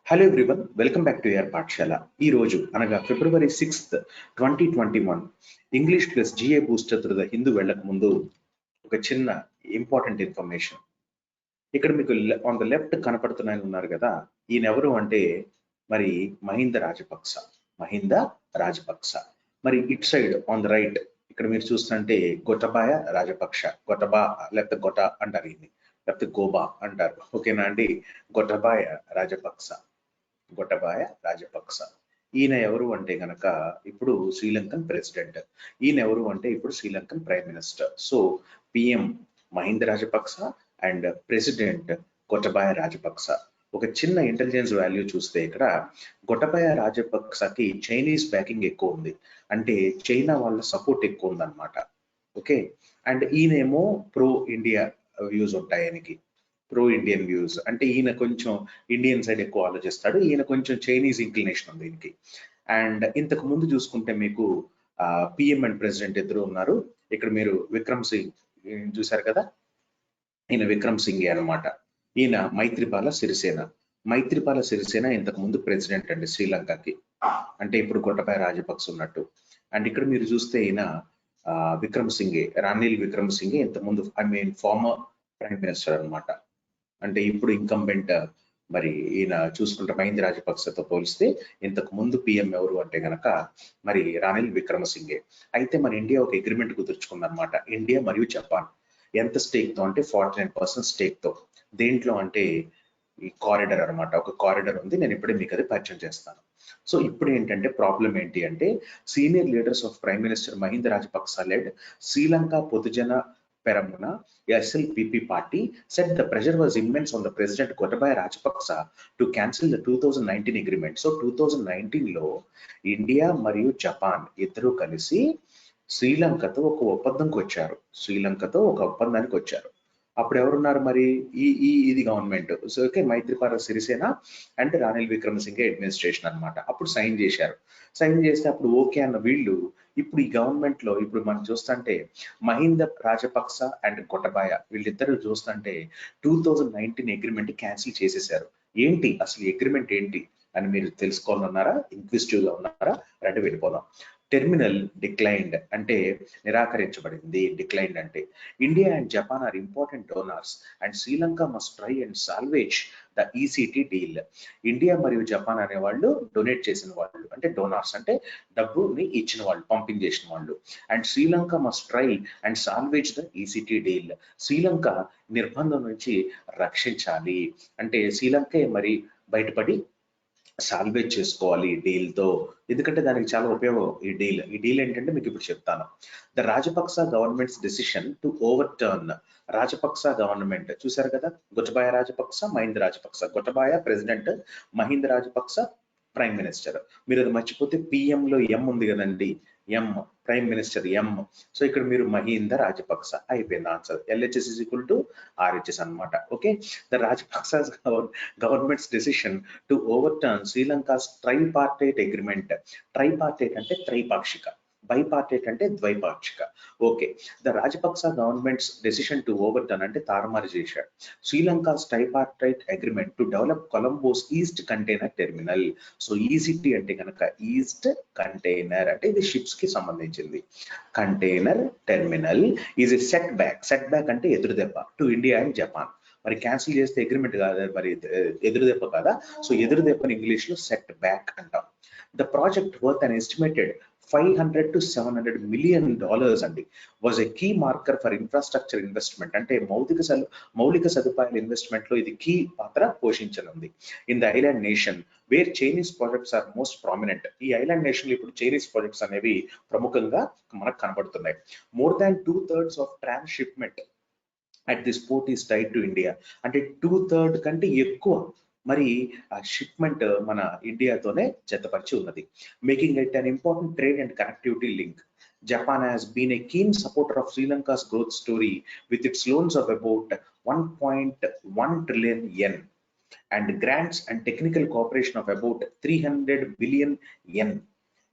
Hello everyone, welcome back to your Pathshala. ఈ రోజు అనగా ఫిబ్రవరి 6th 2021 English plus GA booster through the Hindu వెళ్ళక ముందు ఒక చిన్న ఇంపార్టెంట్ ఇన్ఫర్మేషన్. ఇక్కడ మీకు ఆన్ ద లెఫ్ట్ కనపడుతున్నాయని ఉన్నారు కదా, ఈయన ఎవరు అంటే మరి మహింద రాజపక్స. మరి it side on the right ఇక్కడ మీరు చూస్తుంటే గొటబాయ రాజపక్ష, గొటబా లేకపోతే గొట అంటారు, ఈయన్ని లేకపోతే గోబా అంటారు. ఓకేనా అండి? గొటబాయ రాజపక్స. ఈయన ఎవరు అంటే గనక ఇప్పుడు శ్రీలంకన్ ప్రెసిడెంట్. ఈయన ఎవరు అంటే ఇప్పుడు Sri Lankan prime minister. So PM Mahinda Rajapaksa and president Gotabaya Rajapaksa. ఒక చిన్న ఇంటెలిజెన్స్ వాల్యూ చూస్తే ఇక్కడ గొటబాయ రాజపక్సకి చైనీస్ బ్యాకింగ్ ఎక్కువ ఉంది, అంటే చైనా వాళ్ళ సపోర్ట్ ఎక్కువ ఉందన్నమాట. ఓకే, అండ్ ఈయనేమో ప్రో ఇండియా వ్యూస్ ఉంటాయి ఆయనకి, ప్రో ఇండియన్ వ్యూస్. అంటే ఈయన కొంచెం ఇండియన్ సైడ్ ఎక్కువ ఆలోచిస్తాడు, ఈయన కొంచెం చైనీస్ ఇంక్లినేషన్ ఉంది దీనికి. అండ్ ఇంతకు ముందు చూసుకుంటే మీకు పిఎం అండ్ ప్రెసిడెంట్ ఇద్దరు ఉన్నారు. ఇక్కడ మీరు విక్రమ్ సింగ్ చూశారు కదా, ఈయన విక్రమ్ సింగే అనమాట. ఈయన మైత్రిపాల సిరిసేన ఇంతకు ముందు ప్రెసిడెంట్ అండి శ్రీలంకకి, అంటే ఇప్పుడు గొటబాయ రాజపక్స ఉన్నట్టు. అండ్ ఇక్కడ మీరు చూస్తే ఈయన విక్రమ్ సింగే, రానిల్ విక్రమ్ సింగే ఇంతకుముందు ఫార్మర్ ప్రైమ్ మినిస్టర్ అనమాట. అంటే ఇప్పుడు ఇంకంబెంట్ మరి ఈయన చూసుకుంటే మహింద రాజపక్సతో పోలిస్తే ఇంతకు ముందు పిఎం ఎవరు అంటే గనక మరి రానిల్ విక్రమసింగే. అయితే మన ఇండియా ఒక అగ్రిమెంట్ కుదుర్చుకుందనమాట, ఇండియా మరియు జపాన్. ఎంత స్టేక్ తో అంటే 49% స్టేక్ తో. దేంట్లో అంటే ఈ కారిడర్ అనమాట, ఒక కారిడర్ ఉంది, నేను ఇప్పుడే మీకు అది పరిచయం చేస్తాను. సో ఇప్పుడు ఏంటంటే ప్రాబ్లం ఏంటి అంటే senior leaders of prime minister Mahinda Rajapaksa led Sri Lanka Podujana Peramuna, SLPP party said the pressure was immense on the President Gotabaya Rajapaksa to cancel the 2019 agreement. So 2019 లో ఇండియా మరియు జపాన్ ఇద్దరు కలిసి శ్రీలంకతో ఒక ఒప్పందానికి వచ్చారు. అప్పుడు ఎవరున్నారు మరి ఇది government. So okay, Maithripala Sirisena and Ranil Wickremesinghe administration అనమాట. అప్పుడు సైన్ చేస్తే అప్పుడు ఓకే అన్న వీళ్ళు ఇప్పుడు ఈ గవర్నమెంట్ లో ఇప్పుడు మనం చూస్తుంటే మహింద రాజపక్స అండ్ గొటబాయ వీళ్ళిద్దరు చూస్తుంటే 2019 అగ్రిమెంట్ క్యాన్సిల్ చేసేసారు. ఏంటి అసలు అగ్రిమెంట్ ఏంటి అని మీరు తెలుసుకోవాలన్నారా, ఇన్క్విజిటివ్ గా ఉన్నారా? రండి వెళ్ళిపోదాం. టెర్మినల్ డిక్లైన్డ్ అంటే నిరాకరించబడింది. డిక్లైన్డ్ అంటే India and Japan are important donors and Sri Lanka must try and salvage the ECT deal. India మరియు జపాన్ అనే వాళ్ళు డొనేట్ చేసిన వాళ్ళు, అంటే డోనార్స్ అంటే డబ్బుని ఇచ్చిన వాళ్ళు, పంపింగ్ చేసిన వాళ్ళు. And Sri Lanka must try and salvage the ECT deal. Sri Lanka నిర్బంధం నుంచి రక్షించాలి, అంటే శ్రీలంకే మరి బయటపడి సాల్వేజ్ చేసుకోవాలి డీల్ తో, ఎందుకంటే దానికి చాలా ఉపయోగం ఈ డీల్ ఏంటంటే మీకు ఇప్పుడు చెప్తాను. The Rajapaksa government's decision to overturn. Rajapaksa government చూశారు కదా, Gotabaya Rajapaksa, Mahinda Rajapaksa. Gotabaya president, Mahinda Rajapaksa prime minister. మీరు అది మర్చిపోతే పిఎం లో ఎం ఉంది కదండి, M prime minister M. So ఇక్కడ మీరు మహింద రాజపక్స అయిపోయింది answer. LHS is equal to RHS అనమాట. Okay, the Rajapaksa government's decision to overturn Sri Lanka's tripartite agreement. Tripartite అంటే త్రైపాక్షిక, బైపార్టైట్ అంటే ద్వైపాక్షిక. Okay, the Rajapaksa government's decision to overturn అంటే తారుమారు చేశాడు Sri Lanka's tripartite agreement to develop Columbus east container terminal. So ECT అంటే కనుక ఈస్ట్ కంటైనర్ అంటే ఇది షిప్స్ కి సంబంధించింది. Container terminal is a set back అంటే ఎదురు దెబ్బ టు ఇండియా అండ్ జపాన్. మరి క్యాన్సిల్ చేస్తే అగ్రిమెంట్ కాదా, మరి ఎదురు దెబ్బ కాదా? సో ఎదురు దెబ్బని ఇంగ్లీష్ లో సెట్ బ్యాక్ అంటాం. The project worth an estimated $500 to $700 million అండి was a key marker for infrastructure investment. అంటే మౌలిక సదుపాయాల ఇన్వెస్ట్మెంట్ లో ఇది కీ పాత్ర పోషించనుంది. In the island nation where Chinese projects are most prominent. ఈ ఐలాండ్ నేషన్ లో ఇప్పుడు చైనీస్ ప్రాజెక్ట్స్ అనేవి ప్రముఖంగా మనకు కనబడుతున్నాయి. More than 2/3 of transhipment at this port is tied to India. అంటే 2/3 కంటే ఎక్కువ మరి ఆ షిప్మెంట్ మన ఇండియాతోనే జతపరిచి ఉన్నది. Making it an important trade and connectivity link. Japan has been a keen supporter of Sri Lanka's growth story with its loans of about 1.1 trillion yen and grants and technical cooperation of about 300 billion yen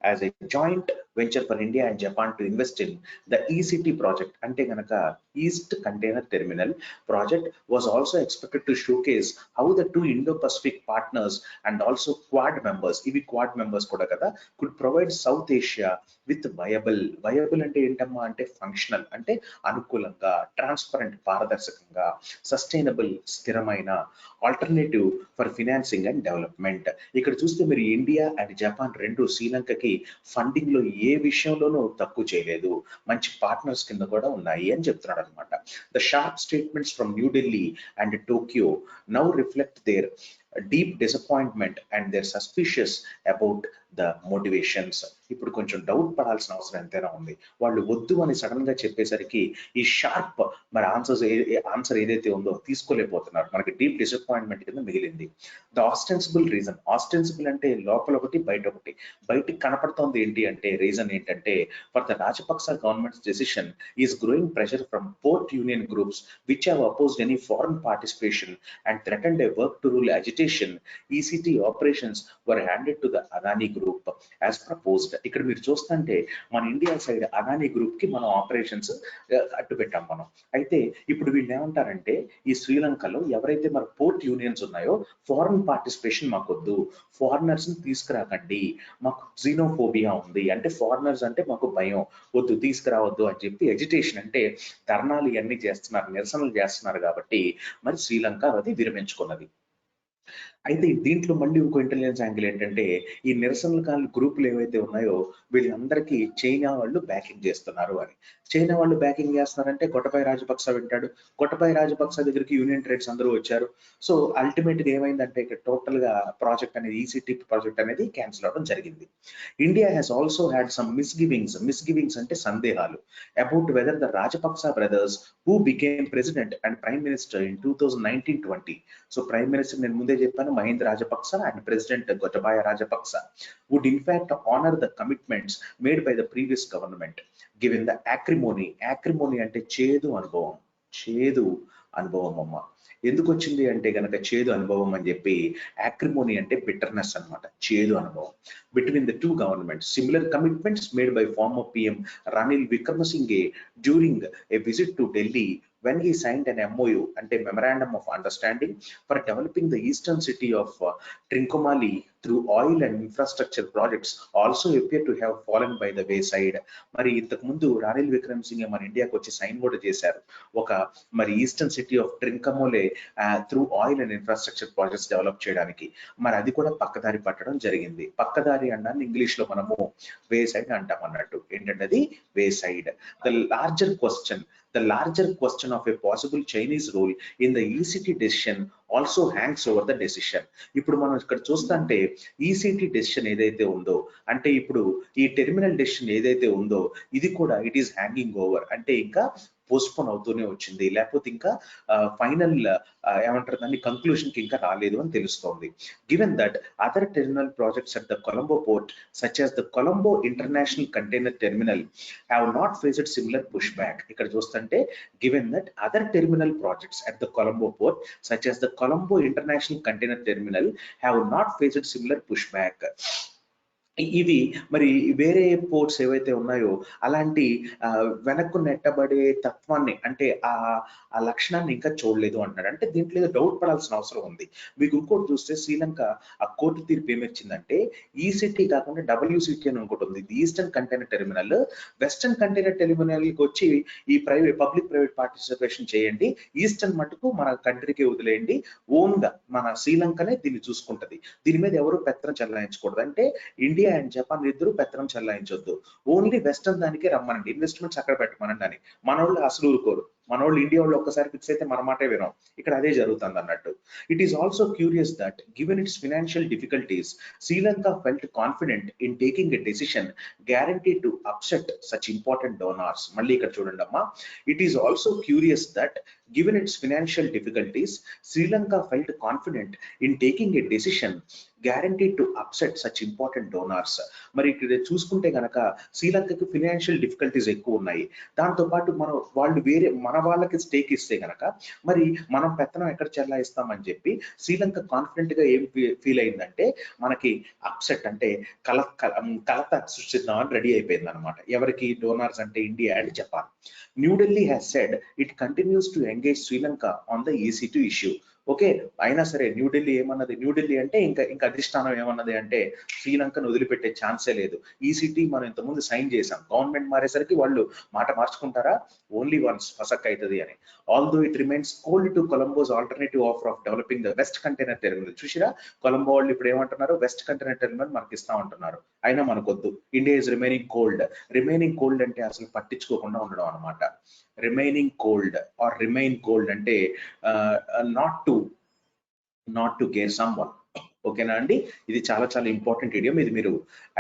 as a joint venture for India and Japan to invest in the ECT project. అంటే గనక East Container Terminal project was also expected to showcase how the two Indo-Pacific partners and also Quad members, ఇవి Quad members కూడా కదా, could provide South Asia with viable అంటే ఏంటమ్మా అంటే functional అంటే అనుకూలంగా, ట్రాన్స్పరెంట్ పారదర్శకంగా, సస్టైనబుల్ స్థిరమైన alternative for financing and development. ఇక్కడ చూస్తే మీరు ఇండియా అండ్ జపాన్ రెండు శ్రీలంకకి ఫండింగ్ లో ఏ విషయంలోనూ తక్కువ చేయలేదు, మంచి పార్ట్నర్స్ కింద కూడా ఉన్నాయి అని చెప్తున్నాడు అనమాట. The sharp statements from New Delhi and Tokyo now reflect their deep disappointment and their suspicious about the motivations. ఇప్పుడు కొంచెం డౌట్ పడాల్సిన అవసరం ఎంతైనా ఉంది. వాళ్ళు వద్దు అని సడన్ గా చెప్పేసరికి ఈ షార్ప్ మరి ఆన్సర్ ఏదైతే ఉందో తీసుకోలేకపోతున్నారు. మనకి డీప్ డిసప్పాయింట్మెంట్ కింద మిగిలింది. ద ఆస్టెన్సిబుల్ రీజన్, ఆస్టెన్సిబుల్ అంటే లోపల ఒకటి బయట ఒకటి, బయటికి కనపడుతోంది ఏంటి అంటే రీజన్ ఏంటంటే for the Rajapaksa government's decision is growing pressure from port union groups which have opposed any foreign participation and threatened a work to rule agitation. ECT operations were handed to the Adani Group as proposed. ఇక్కడ మీరు చూస్తుంటే మన India side Adani group కి మనం operations అట్టు పెట్టాం మనం. అయితే ఇప్పుడు వీళ్ళు ఏమంటారంటే ఈ శ్రీలంకలో ఎవరైతే మన పోర్ట్ యూనియన్స్ ఉన్నాయో ఫారెన్ పార్టిసిపేషన్ మాకొద్దు, ఫారినర్స్ ని తీసుకురాకండి, మాకు జీనోఫోబియా ఉంది, అంటే ఫారినర్స్ అంటే మాకు భయం, వద్దు తీసుకురావద్దు అని చెప్పి ఎజిటేషన్ అంటే ధర్నాలు ఇవన్నీ చేస్తున్నారు, నిరసనలు చేస్తున్నారు. కాబట్టి మరి శ్రీలంక అది విరమించుకున్నది. అయితే దీంట్లో మళ్ళీ ఇంకో ఇంటెలిజెన్స్ యాంగిల్ ఏంటంటే ఈ నిరసనకాల గ్రూపులు ఏవైతే ఉన్నాయో వీళ్ళందరికీ చైనా వాళ్ళు బ్యాకింగ్ చేస్తున్నారు అని. చైనా వాళ్ళు బ్యాకింగ్ చేస్తున్నారంటే గొటబాయ రాజపక్స వింటాడు, గొటబాయ రాజపక్స దగ్గరికి యూనియన్ ట్రేడ్స్ అందరూ వచ్చారు. సో అల్టిమేట్ గా ఏమైందంటే ఇక్కడ టోటల్ గా ప్రాజెక్ట్ అనేది ఈసీటీ ప్రాజెక్ట్ అనేది క్యాన్సిల్ అవడం జరిగింది. India has also had some misgivings అంటే సందేహాలు about whether the Rajapaksa brothers who became president and prime minister in 2019-20. So prime minister నేను ముందే చెప్పాను Mahinda Rajapaksa and President Gotabaya Rajapaksa would in fact honor the commitments made by the previous government given the acrimony అంటే చేదు అనుభవం అమ్మ. ఎందుకు వచ్చింది అంటే గనక చేదు అనుభవం అని చెప్పి, acrimony అంటే బిటర్నెస్ అన్నమాట, చేదు అనుభవం. Between the two governments, similar commitments made by former PM Ranil Wickremesinghe during a visit to Delhi when he signed an MOU అంటే Memorandum of Understanding for developing the eastern city of Trincomalee through oil and infrastructure projects also appear to have fallen by the wayside. మరి ఇంతకు ముందు రానిల్ విక్రమసింగే మన ఇండియాకి వచ్చి sign కూడా చేశారు ఒక మరి eastern city of Trincomalee through oil and infrastructure projects develop చేయడానికి. మరి అది కూడా పక్కదారి పట్టడం జరిగింది. పక్కదారి అన్నాన్ని ఇంగ్లీష్ లో మనము వే సైడ్ అంటాం అన్నట్టు. ఏంటంటే అది వే side. The larger question of a possible Chinese role in the ECT decision also hangs over the decision. ఇప్పుడు మనం ఇక్కడ చూస్తుంటే ఈసీటీ డెసిషన్ ఏదైతే ఉందో అంటే ఇప్పుడు ఈ టెర్మినల్ డెసిషన్ ఏదైతే ఉందో ఇది కూడా ఇట్ ఈస్ హ్యాంగింగ్ ఓవర్, అంటే ఇంకా పోస్ట్పోన్ అవుతూనే వచ్చింది, లేకపోతే ఇంకా ఫైనల్ ఏమంటారు దాన్ని కంక్లూషన్ కి ఇంకా రాలేదు అని తెలుస్తోంది. Given that other terminal projects at the Colombo port such as the Colombo international container terminal have not faced similar push back. ఇక్కడ చూస్తుంటే given that other terminal projects at the Colombo port such as the Colombo international container terminal have not faced similar push back. ఇవి మరి వేరే ports ఏవైతే ఉన్నాయో అలాంటి వెనక్కు నెట్టబడే తత్వాన్ని అంటే ఆ లక్షణాన్ని ఇంకా చూడలేదు అంటున్నాడు. అంటే దీంట్లో ఏదో డౌట్ పడాల్సిన అవసరం ఉంది. మీకు ఇంకోటి చూస్తే శ్రీలంక ఆ కోర్టు తీర్పు ఏమొచ్చిందంటే ఈసీటీ కాకుండా WCT అని ఇంకోటి ఉంది, ఇది eastern container terminal. Western container terminal కి వచ్చి ఈ పబ్లిక్ ప్రైవేట్ పార్టిసిపేషన్ చేయండి, ఈస్టర్న్ మటుకు మన కంట్రీకి వదిలేయండి, ఓన్ గా మన శ్రీలంకనే దీన్ని చూసుకుంటది, దీని మీద ఎవరు పెత్తనం చెల్లాయించకూడదు. అంటే ఇండియా అండ్ జపాన్ ఇద్దరు పెత్తనం చెల్లాయించొద్దు, ఓన్లీ వెస్టర్న్ దానికి రమ్మనండి, ఇన్వెస్ట్మెంట్స్ అక్కడ పెట్టమనండి అని. మన వాళ్ళు అసలు ఊరుకోరు, మన వాళ్ళు ఇండియా వాళ్ళు ఒక్కసారి ఫిక్స్ అయితే మన మాటే వినం. ఇక్కడ అదే జరుగుతుంది అన్నట్టు. It is also curious that given it's financial difficulties Sri Lanka felt confident in taking a decision guarantee to upset such important donors. మళ్ళీ ఇక్కడ చూడండి అమ్మా, it is also curious that given its financial difficulties, Sri Lanka felt confident in taking a decision guaranteed to upset such important donors. మరి ఇక్కడ చూసుకుంటే గనక శ్రీలంకకి financial difficulties ఎక్కువ ఉన్నాయి, దాంతో పాటు వాళ్ళు వేరే మన వాళ్ళకి స్టేక్ ఇస్తే గనక మరి మనం పెత్తనం ఎక్కడ చెల్లాయిస్తామని చెప్పి శ్రీలంక కాన్ఫిడెంట్ గా ఏం ఫీల్ అయిందంటే మనకి అప్సెట్ అంటే కలత సృష్టిద్దామని రెడీ అయిపోయింది అనమాట. ఎవరికి? డోనార్స్ అంటే India and Japan. New Delhi has said it continues to engage Sri Lanka on the EC2 issue. Okay, అయినా సరే న్యూఢిల్లీ ఏమన్నది? న్యూఢిల్లీ అంటే ఇంకా అధిష్టానం ఏమన్నది అంటే శ్రీలంకను వదిలిపెట్టే ఛాన్సే లేదు. EC2 మనం ఇంతకుముందు సైన్ చేసాం, గవర్నమెంట్ మారేసరికి వాళ్ళు మాట మార్చుకుంటారా? ఓన్లీ వన్స్ ఫసక్ అవుతుంది అని. Although it remains cold to Columbus alternative offer of developing the west container terminal. చూసిరా, కొలంబో వాళ్ళు ఇప్పుడు ఏమంటున్నారు? వెస్ట్ కంటైనర్ టెర్మినల్ మనకి ఇస్తా ఉంటున్నారు, అయినా మనకొద్దు. India is remaining cold. Remaining cold అంటే అసలు పట్టించుకోకుండా ఉండడం అనమాట. Remaining cold or remain cold అంటే not to care someone. ఓకేనా అండి? ఇది చాలా చాలా ఇంపార్టెంట్ ఇడియం. ఇది మీరు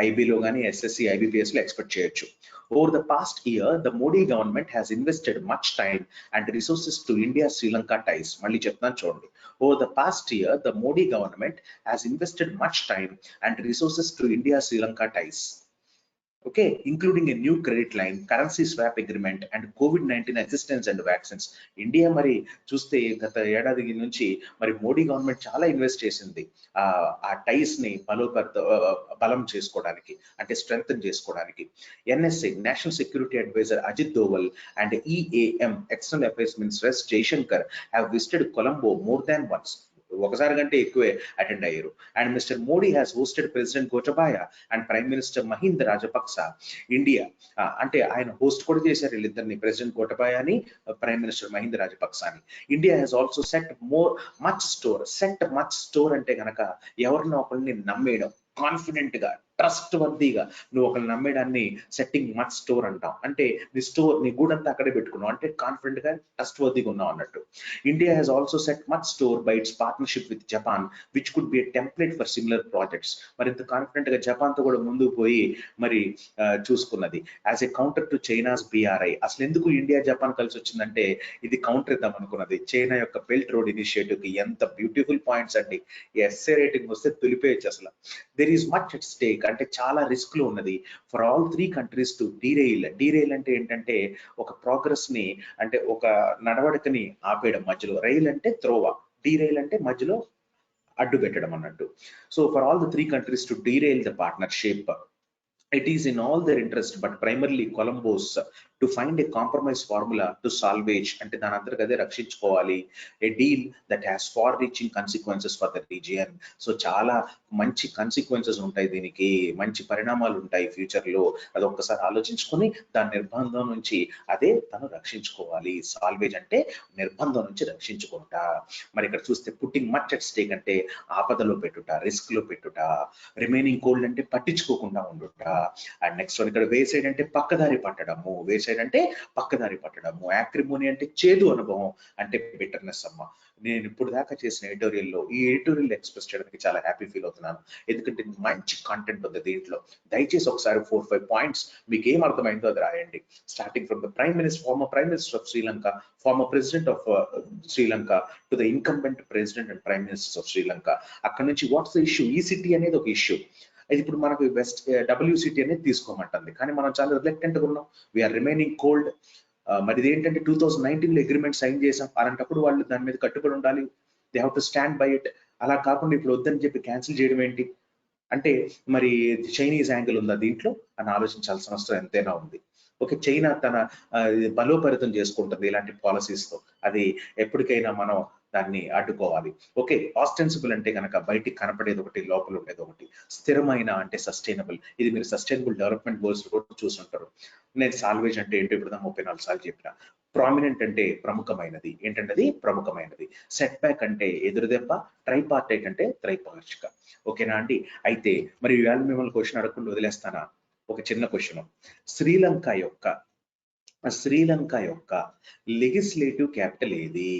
ఐబీలో కానీ SSC IBPS లో ఎక్స్పెక్ట్ చేయొచ్చు. Over the past year the Modi government has invested much time and resources to India Sri Lanka ties. మళ్ళీ చెప్తాను చూడండి. Over the past year the Modi government has invested much time and resources to India Sri Lanka ties. Okay, including a new credit line, currency swap agreement and COVID-19 assistance and vaccines. India మరి చూస్తే గత ఏడాది నుంచి మరి Modi government చాలా invest చేసింది ఆ టైస్ ని బలం చేసుకోవడానికి, అంటే స్ట్రెంగ్ చేసుకోవడానికి. NSA national security adviser Ajit Doval and EAM external affairs minister S Jaishankar have visited Colombo more than once. ఒకసారి కంటే ఎక్కువే అటెండ్ అయ్యారు. And mister Modi has hosted president Gotabaya and prime minister Mahinda Rajapaksa India. అంటే ఆయన హోస్ట్ కూడా చేశారు వీళ్ళిద్దరిని, ప్రెసిడెంట్ గోటబాయ అని ప్రైమ్ మినిస్టర్ మహింద రాజపక్స అని. India has also set much store అంటే గనక ఎవరినో ఒకరిని నమ్మేయడం, కాన్ఫిడెంట్ గా ట్రస్ట్ వర్దీగా నువ్వు ఒకరిని నమ్మేదాన్ని సెట్టింగ్ మచ్ స్టోర్ అంటాం. అంటే నీ గూడంతా అక్కడే పెట్టుకున్నావు అంటే కాన్ఫిడెంట్ గా ట్రస్ట్ వర్దీగా ఉన్నావు అన్నట్టు. India has also set much store by its partnership with Japan which could be a template for similar projects. మరింత కాన్ఫిడెంట్ గా జపాన్ తో కూడా ముందుకు పోయి మరి చూసుకున్నది. As a counter to China's BRI. అసలు ఎందుకు ఇండియా జపాన్ కలిసి వచ్చిందంటే ఇది కౌంటర్ ఇద్దాం అనుకున్నది చైనా యొక్క బెల్ట్ రోడ్ ఇనిషియేటివ్ కి. ఎంత బ్యూటిఫుల్ పాయింట్స్ అండి. ఎస్ఏ రేటింగ్ వస్తే తొలిపేయచ్చు అసలు. There is much at stake అంటే చాలా రిస్క్ లో ఉన్నది for all 3 countries to derail అంటే ఏంటంటే ఒక ప్రోగ్రెస్ ని, అంటే ఒక నడవడికని ఆపేయడం మధ్యలో. రైల్ అంటే త్రోవ, డీరైల్ అంటే మధ్యలో అడ్డు పెట్టడం అన్నట్టు. So for all the 3 countries to derail the partnership. It is in all their interest, but primarily Colombo's, to find a compromise formula to salvage అంటే దాని అంతర్గతే రక్షించుకోవాలి a deal that has far reaching consequences for the region. So చాలా మంచి consequences ఉంటాయి, దీనికి మంచి పరిణామాలు ఉంటాయి ఫ్యూచర్ లో. అది ఒక్కసారి ఆలోచించుకొని దాని నిర్బంధం నుంచి అదే తను రక్షించుకోవాలి. సాల్వేజ్ అంటే నిర్బంధం నుంచి రక్షించుకుంటా. మరి ఇక్కడ చూస్తే పుట్టింగ్ మచ్ అట్ స్టేక్ అంటే ఆపదలో పెట్టుట, రిస్క్ లో పెట్టుట. రిమైనింగ్ కోల్డ్ అంటే పట్టించుకోకుండా ఉండుట. అండ్ నెక్స్ట్ వన్ ఇక్కడ వేసైడ్ అంటే పక్కదారి పట్టడము. యాక్రిమోని అంటే చేదు అనుభవం, అంటే బిటర్నెస్ అమ్మ. నేను ఇప్పుడు దాకా చేసిన ఎడిటోరియల్లో ఈ ఎడిటోరియల్ ఎక్స్ప్రెస్ చేయడానికి చాలా హ్యాపీ ఫీల్ అవుతున్నాను, ఎందుకంటే మంచి కంటెంట్ ఉంది దీంట్లో. దయచేసి ఒకసారి 4-5 పాయింట్స్ మీకు ఏం అర్థమైందో అది రాయండి. Starting from the farmer prime minister of Sri Lanka, former president of Sri Lanka to the incumbent president and prime minister of Sri Lanka. అక్కడ నుంచి వాట్స్ ద ఇష్యూ, ECT అనేది ఒక ఇష్యూ. అది ఇప్పుడు మనకు WCT అనేది తీసుకోమంటుంది, కానీ మనం చాలా రిలక్టెంట్ గా ఉన్నాం. We're remaining cold. మరి ఇది ఏంటంటే 2019 లో అగ్రిమెంట్ సైన్ చేసాం, అలాంటప్పుడు వాళ్ళు దాని మీద కట్టుబడి ఉండాలి. They have to stand by it. అలా కాకుండా ఇప్పుడు వద్దని చెప్పి క్యాన్సిల్ చేయడం ఏంటి అంటే మరి చైనీస్ యాంగిల్ ఉందా దీంట్లో అని ఆలోచించాల్సిన అవసరం ఎంతైనా ఉంది. ఓకే, చైనా తన బలోపేతం చేసుకుంటుంది ఇలాంటి పాలసీస్ తో, అది ఎప్పటికైనా మనం దాన్ని అడ్డుకోవాలి. ఓకే, ఆస్టెన్సిబుల్ అంటే కనుక బయటికి కనపడేది ఒకటి, లోపల ఉండేది ఒకటి. స్థిరమైన అంటే సస్టైనబుల్, ఇది మీరు సస్టైనబుల్ డెవలప్మెంట్ గోల్స్ కూడా చూసుంటారు. నేను సాల్వేజ్ అంటే ఏంటో ఇప్పుడు 34 సార్లు చెప్పిన. ప్రామినెంట్ అంటే ప్రముఖమైనది, ఏంటంటే ప్రముఖమైనది. సెట్ బ్యాక్ అంటే ఎదురుదెబ్బ, ట్రైపార్టైట్ అంటే త్రైపాక్షిక. ఓకేనా అండి? అయితే మరి ఇవాళ మిమ్మల్ని క్వశ్చన్ అడగకుండా వదిలేస్తానా? ఒక చిన్న క్వశ్చన్. శ్రీలంక యొక్క లెజిస్లేటివ్ క్యాపిటల్ ఏది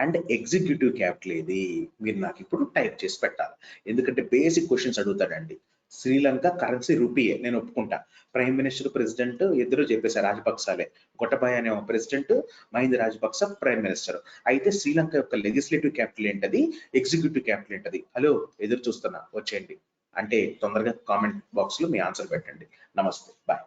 అండ్ ఎగ్జిక్యూటివ్ క్యాపిటల్ ఏది? మీరు నాకు ఇప్పుడు టైప్ చేసి పెట్టాలి, ఎందుకంటే బేసిక్ క్వశ్చన్స్ అడుగుతాడండి. శ్రీలంక కరెన్సీ రూపీయే, నేను ఒప్పుకుంటా. ప్రైమ్ మినిస్టర్ ప్రెసిడెంట్ ఇద్దరు చెప్పేశారు, రాజపక్సాలే. గొటబాయ అనే president, Mahinda Rajapaksa prime minister. అయితే శ్రీలంక యొక్క లెజిస్లేటివ్ క్యాపిటల్ ఏంటది, ఎగ్జిక్యూటివ్ క్యాపిటల్ ఏంటది? హలో, ఎదురు చూస్తున్నా, వచ్చేయండి. అంటే తొందరగా కామెంట్ బాక్స్ లో మీ ఆన్సర్ పెట్టండి. నమస్తే, బాయ్.